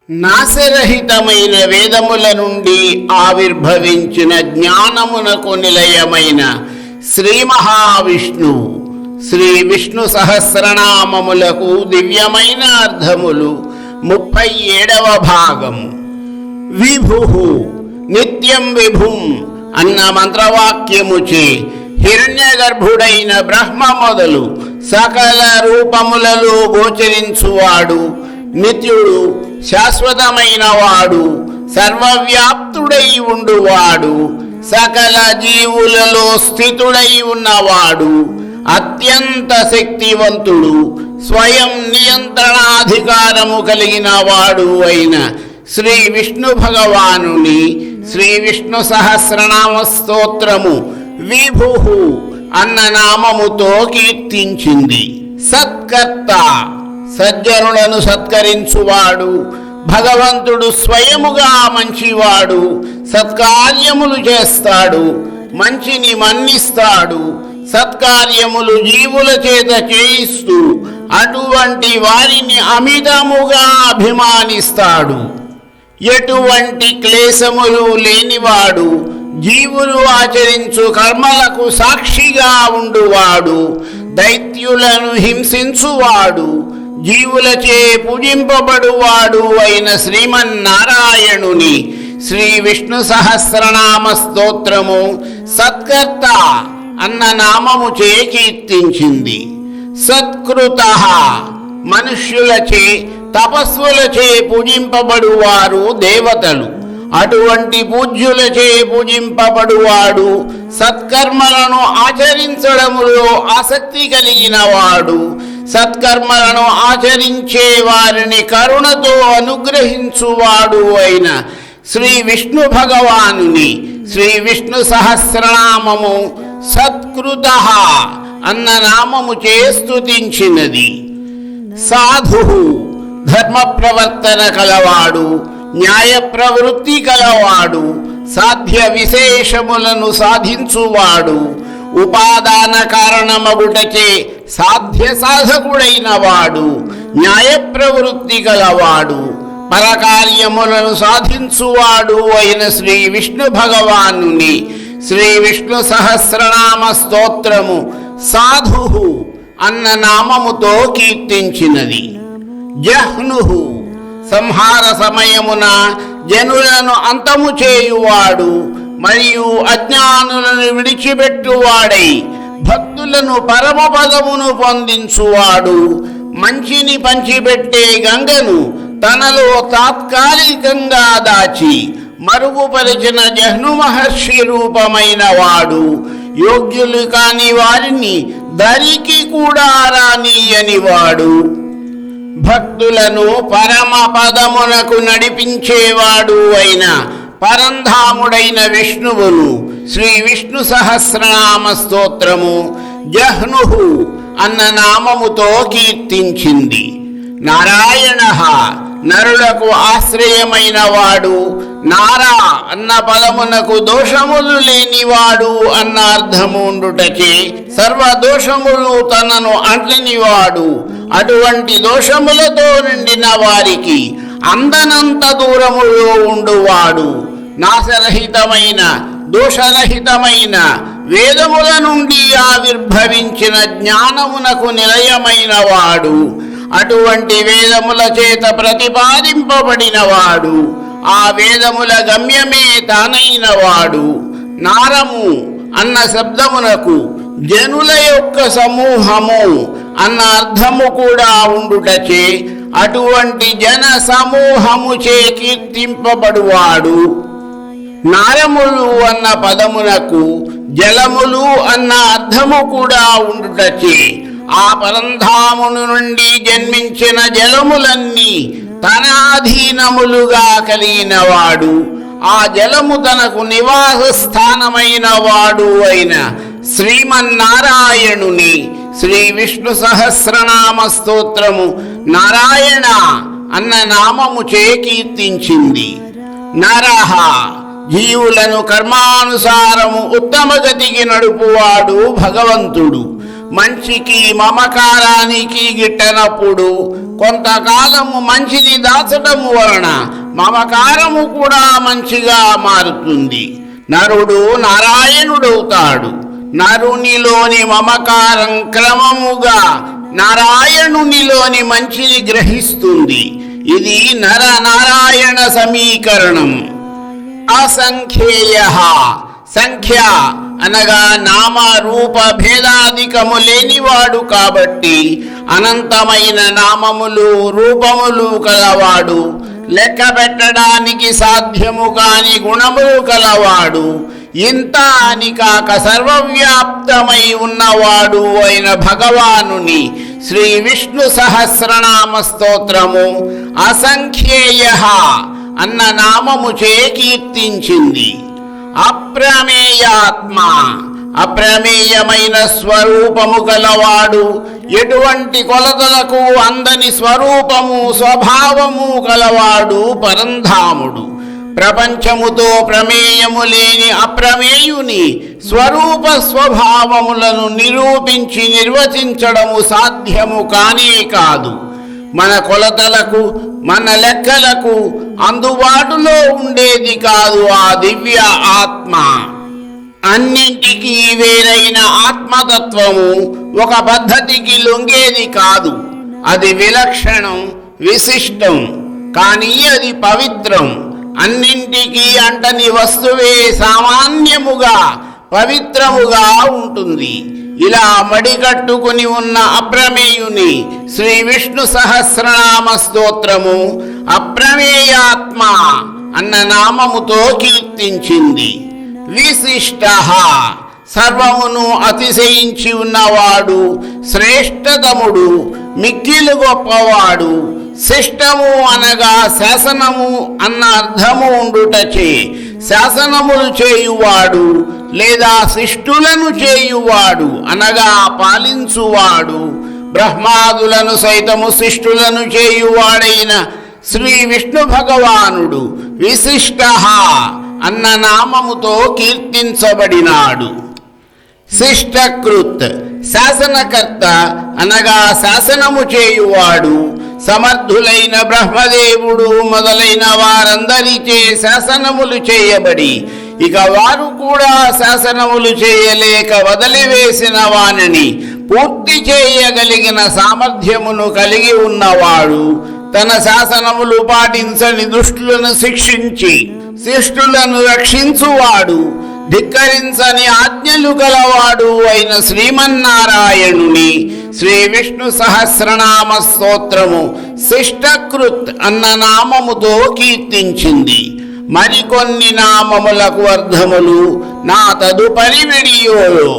నాశరహితమైన వేదముల నుండి ఆవిర్భవించిన జ్ఞానమునకు నిలయమైన శ్రీ మహావిష్ణువు. శ్రీ విష్ణు సహస్రనామములకు దివ్యమైన అర్థములు. 37వ భాగము. విభు నిత్యం విభుం అన్న మంత్రవాక్యముచే హిరణ్యగర్భుడైన బ్రహ్మ మొదలు సకల రూపములలో గోచరించువాడు, నిత్యుడు, శాశ్వతమైన వాడు, సర్వవ్యాప్తుడై ఉండువాడు, సకల జీవులలో స్థితుడై ఉన్నవాడు, అత్యంత శక్తివంతుడు, స్వయం నియంత్రణాధికారము కలిగిన వాడు అయిన శ్రీ విష్ణు భగవానుని శ్రీ విష్ణు సహస్రనామ స్తోత్రము విభు అన్న నామముతో కీర్తించింది. సత్కర్త సజ్జనులను సత్కరించువాడు, భగవంతుడు స్వయముగా మంచివాడు, సత్కార్యములు చేస్తాడు, మంచిని మన్నిస్తాడు, సత్కార్యములు జీవుల చేత చేయిస్తూ అటువంటి వారిని అమితముగా అభిమానిస్తాడు. ఎటువంటి క్లేశములు లేనివాడు, జీవులు ఆచరించు కర్మలకు సాక్షిగా ఉండువాడు, దైత్యులను హింసించువాడు, జీవులచే పూజింపబడువాడు అయిన శ్రీమన్నారాయణుని శ్రీ విష్ణు సహస్రనామ స్తోత్రము సత్కర్త అన్న నామముచే కీర్తించింది. సత్కృత మనుష్యులచే తపస్సులచే పూజింపబడువారు దేవతలు. అటువంటి పూజ్యులచే పూజింపబడువాడు, సత్కర్మలను ఆచరించడములో ఆసక్తి కలిగిన వాడు, సత్కర్మలను ఆచరించే వారిని కరుణతో అనుగ్రహించువాడు అయిన శ్రీ విష్ణు భగవానుని శ్రీ విష్ణు సహస్రనామము సత్కృత అన్న నామముచే స్తుతించినది. సాధు ధర్మ ప్రవర్తన కలవాడు, న్యాయ ప్రవృత్తి కలవాడు, సాధ్య విశేషములను సాధించువాడు, ఉపాదాన కారణమగుటచే సాధ్య సాధకుడైన వాడు, న్యాయ ప్రవృత్తి కలవాడు, పరకార్యములను సాధించువాడు అయిన శ్రీ విష్ణు భగవానుని శ్రీ విష్ణు సహస్రనామ స్తోత్రము సాధు అన్న నామముతో కీర్తించినది. జహ్ను సంహార సమయమున జనులను అంతము చేయువాడు మరియు అజ్ఞానులను విడిచిపెట్టువాడై భక్తులను పరమపదమును పొందించువాడు, మంచిని పంచిపెట్టే గంగను తనలో తాత్కాలికంగా దాచి మరుగుపరిచిన జహ్ను మహర్షి రూపమైన వాడు, యోగ్యులు కాని వారిని దరికి కూడా రానియని వాడు, భక్తులను పరమ పదమునకు నడిపించేవాడు అయిన పరంధాముడైన విష్ణువును శ్రీ విష్ణు సహస్రనామ స్తోత్రము జహ్ను అన్న నామముతో కీర్తించింది. నారాయణ నరులకు ఆశ్రయమైన వాడు, నారా అన్న పదమునకు దోషములు లేనివాడు అన్న అర్థము ఉండుటచే సర్వదోషములు తనను అంటనివాడు, అటువంటి దోషములతో నిండిన వారికి అందనంత దూరములో ఉండువాడు, నాశరహితమైన దోషరహితమైన వేదముల నుండి ఆవిర్భవించిన జ్ఞానమునకు నిలయమైన వాడు, అటువంటి వేదముల చేత ప్రతిపాదింపబడినవాడు, ఆ వేదముల గమ్యమే తానైన వాడు. నారము అన్న శబ్దమునకు జనుల యొక్క సమూహము అన్న అర్థము కూడా ఉండుటచే అటువంటి జన సమూహముచే కీర్తింపబడువాడు. నారములు అన్న పదమునకు జలములు అన్న అర్థము కూడా ఉండుటచే ఆ పరంధామును నుండి జన్మించిన జలములన్నీ తన అధీనములుగా కలిగినవాడు, ఆ జలము తనకు నివాస స్థానమైన వాడు అయిన శ్రీమన్నారాయణుని శ్రీ విష్ణు సహస్రనామ స్తోత్రము నారాయణ అన్న నామముచే కీర్తించింది. నరహ జీవులను కర్మానుసారము ఉత్తమ గతికి నడుపువాడు భగవంతుడు. మంచికి మమకారానికి గిట్టనప్పుడు కొంతకాలము మంచిని దాచటము వలన మమకారము కూడా మంచిగా మారుతుంది. నరుడు నారాయణుడవుతాడు. నరునిలోని మమకారం క్రమముగా నారాయణునిలోని మంచిని గ్రహిస్తుంది. ఇది నర నారాయణ సమీకరణం. అసంఖ్యేయ సంఖ్య అనగా నామ రూప భేదాధికము లేనివాడు కాబట్టి అనంతమైన నామములు రూపములు కలవాడు, లెక్క పెట్టడానికి సాధ్యము కాని గుణములు కలవాడు, ఇంత అని కాక సర్వవ్యాప్తమై ఉన్నవాడు అయిన భగవానుని శ్రీ విష్ణు సహస్రనామ స్తోత్రము అసంఖ్యేయ అన్న నామముచే కీర్తించింది. అప్రమేయాత్మ అప్రమేయమైన స్వరూపము గలవాడు, ఎటువంటి కొలతలకు అందని స్వరూపము స్వభావము గలవాడు పరంధాముడు. ప్రపంచముతో ప్రమేయము లేని అప్రమేయుని స్వరూప స్వభావములను నిరూపించి నిర్వచించడము సాధ్యము కానే కాదు. మన కొలతలకు మన లెక్కలకు అందుబాటులో ఉండేది కాదు ఆ దివ్య ఆత్మ. అన్నింటికీ వేరైన ఆత్మతత్వము ఒక పద్ధతికి లొంగేది కాదు. అది విలక్షణం, విశిష్టం, కానీ అది పవిత్రం. అన్నింటికీ అంటని వస్తువే సామాన్యముగా పవిత్రముగా ఉంటుంది. ఇలా మడిగట్టుకుని ఉన్న అప్రమేయుని శ్రీ విష్ణు సహస్రనామ స్తోత్రము అప్రమేయాత్మ అన్న నామముతో కీర్తించింది. విశిష్ట సర్వమును అతిశయించి ఉన్నవాడు, శ్రేష్టతముడు, మిక్కిలు గొప్పవాడు. శిష్టము అనగా శాసనము అన్న అర్థము ఉండుటచే శాసనములు చేయువాడు లేదా శిష్టులను చేయువాడు అనగా పాలించువాడు, బ్రహ్మాదులను సైతము శిష్టులను చేయువాడైన శ్రీ విష్ణు భగవానుడు విశిష్ట అన్న నామముతో కీర్తించబడినాడు. శిష్టకృత్ శాసనకర్త అనగా శాసనము చేయువాడు. సమర్థులైన బ్రహ్మదేవుడు మొదలైన వారందరిచే శాసనములు చేయబడి ఇక వారు కూడా శాసనములు చేయలేక వదిలివేసిన వానిని పూర్తి చేయగలిగిన సామర్థ్యమును కలిగి ఉన్నవాడు. తన శాసనములు పాటించని దుష్టులను శిక్షించి శిష్టులను రక్షించువాడు. ధిక్కరించని ఆజ్ఞలు గలవాడు అయిన శ్రీమన్నారాయణుని శ్రీ విష్ణు సహస్రనామ స్తోత్రము శిష్టకృత్ అన్న నామముతో కీర్తించింది. మరికొన్ని నామములకు అర్థములు నా తదుపరి వీడియోలో.